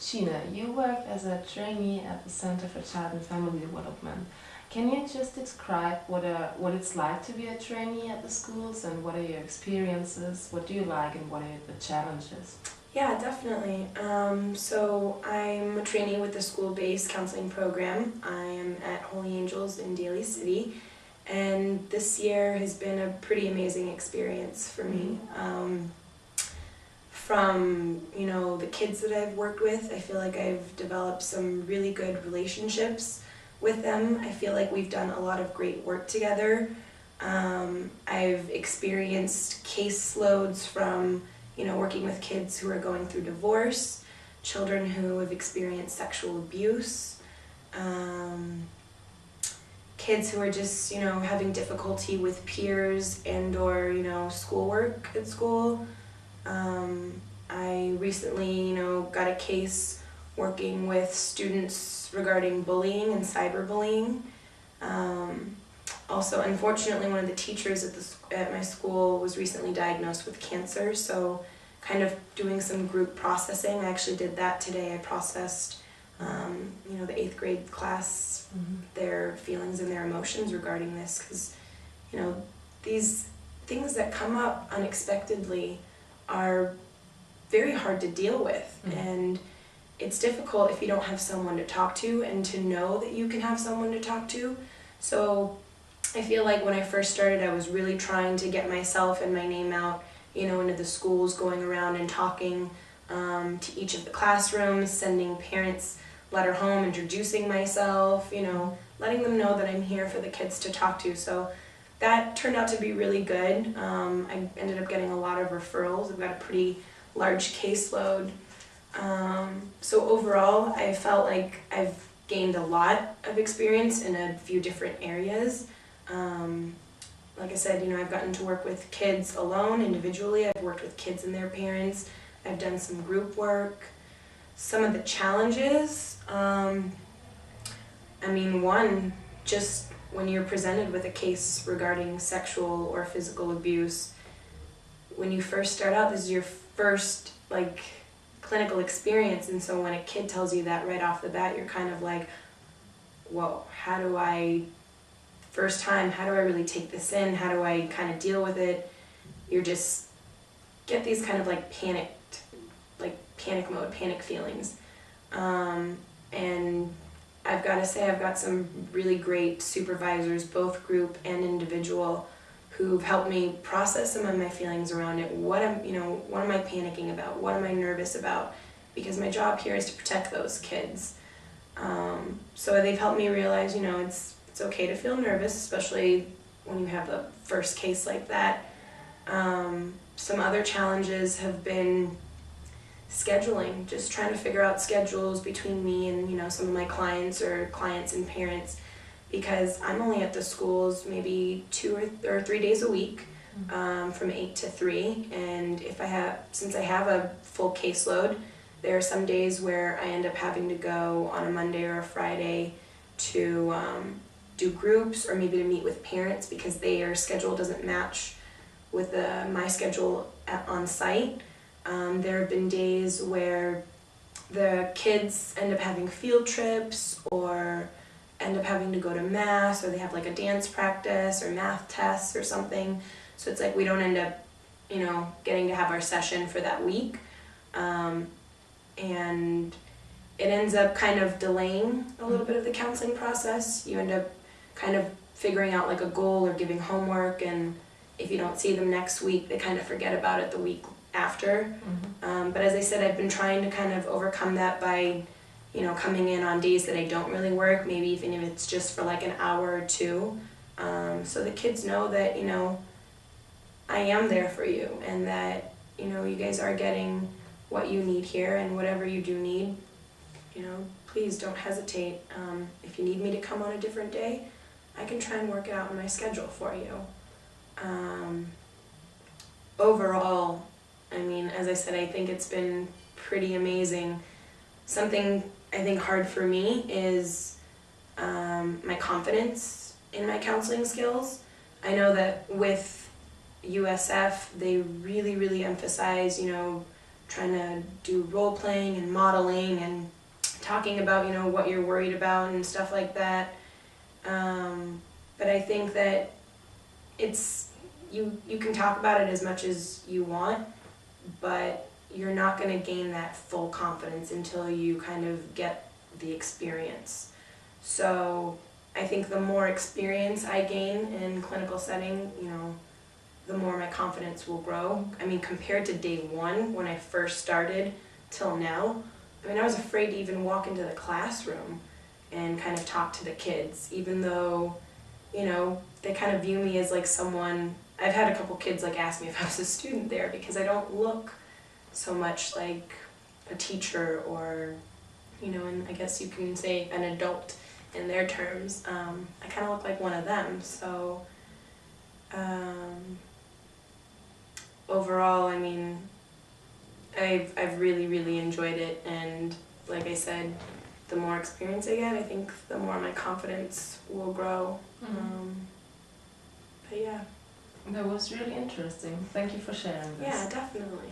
Sheena, you worked as a trainee at the Center for Child and Family Development. Can you just describe what it's like to be a trainee at the schools, and what are your experiences? What do you like and what are the challenges? Yeah, definitely. So I'm a trainee with the school-based counseling program. I am at Holy Angels in Daly City, and this year has been a pretty amazing experience for me. From the kids that I've worked with, I feel like I've developed some really good relationships with them. I feel like we've done a lot of great work together. I've experienced caseloads from working with kids who are going through divorce, children who have experienced sexual abuse, kids who are just having difficulty with peers and or schoolwork at school. I recently got a case working with students regarding bullying and cyberbullying. Also, unfortunately, one of the teachers at my school was recently diagnosed with cancer, so kind of doing some group processing. I actually did that today. I processed the 8th grade class, their feelings and their emotions regarding this, because these things that come up unexpectedly are very hard to deal with, and it's difficult if you don't have someone to talk to and to know that you can have someone to talk to. So I feel like when I first started, I was really trying to get myself and my name out, into the schools, going around and talking to each of the classrooms, sending parents letter home, introducing myself, letting them know that I'm here for the kids to talk to. So that turned out to be really good. I ended up getting a lot of referrals. I've got a pretty large caseload. So overall, I felt like I've gained a lot of experience in a few different areas. Like I said, I've gotten to work with kids alone, individually. I've worked with kids and their parents. I've done some group work. Some of the challenges, one, just when you're presented with a case regarding sexual or physical abuse, when you first start out, this is your first clinical experience, and so when a kid tells you that right off the bat, you're kind of like, whoa, how do I really take this in? How do I kind of deal with it? You just get these kind of panic mode, panic feelings. And I've got to say, I've got some really great supervisors, both group and individual, who've helped me process some of my feelings around it. What am I panicking about? What am I nervous about? Because my job here is to protect those kids. So they've helped me realize, it's okay to feel nervous, especially when you have a first case like that. Some other challenges have been scheduling, just trying to figure out schedules between me and some of my clients or clients and parents, because I'm only at the schools maybe 2 or 3 days a week, from 8 to 3, and since I have a full caseload, there are some days where I end up having to go on a Monday or a Friday to do groups, or maybe to meet with parents because their schedule doesn't match with my schedule on site. There have been days where the kids end up having field trips or end up having to go to mass, or they have a dance practice or math tests or something. So it's we don't end up, getting to have our session for that week. And it ends up kind of delaying a little bit of the counseling process. You end up kind of figuring out a goal or giving homework, and if you don't see them next week, they kind of forget about it the week after. But as I said, I've been trying to kind of overcome that by coming in on days that I don't really work, maybe even if it's just for an hour or two, so the kids know that I am there for you, and that you guys are getting what you need here, and whatever you do need, please don't hesitate. If you need me to come on a different day, I can try and work it out in my schedule for you. Overall, as I said, I think it's been pretty amazing. Something I think hard for me is my confidence in my counseling skills. I know that with USF, they really, really emphasize, trying to do role playing and modeling and talking about, you know, what you're worried about and stuff like that. But I think that it's, you can talk about it as much as you want, but you're not going to gain that full confidence until you kind of get the experience. So I think the more experience I gain in clinical setting, you know, the more my confidence will grow. I mean, compared to day one when I first started till now, I mean, I was afraid to even walk into the classroom and kind of talk to the kids, even though, you know, they kind of view me as like someone. I've had a couple kids like ask me if I was a student there because I don't look so much like a teacher or, you know, and I guess you can say an adult in their terms. I kind of look like one of them. So overall, I mean, I've really enjoyed it, and like I said, the more experience I get, I think the more my confidence will grow. But yeah. That was really interesting. Thank you for sharing this. Yeah, definitely.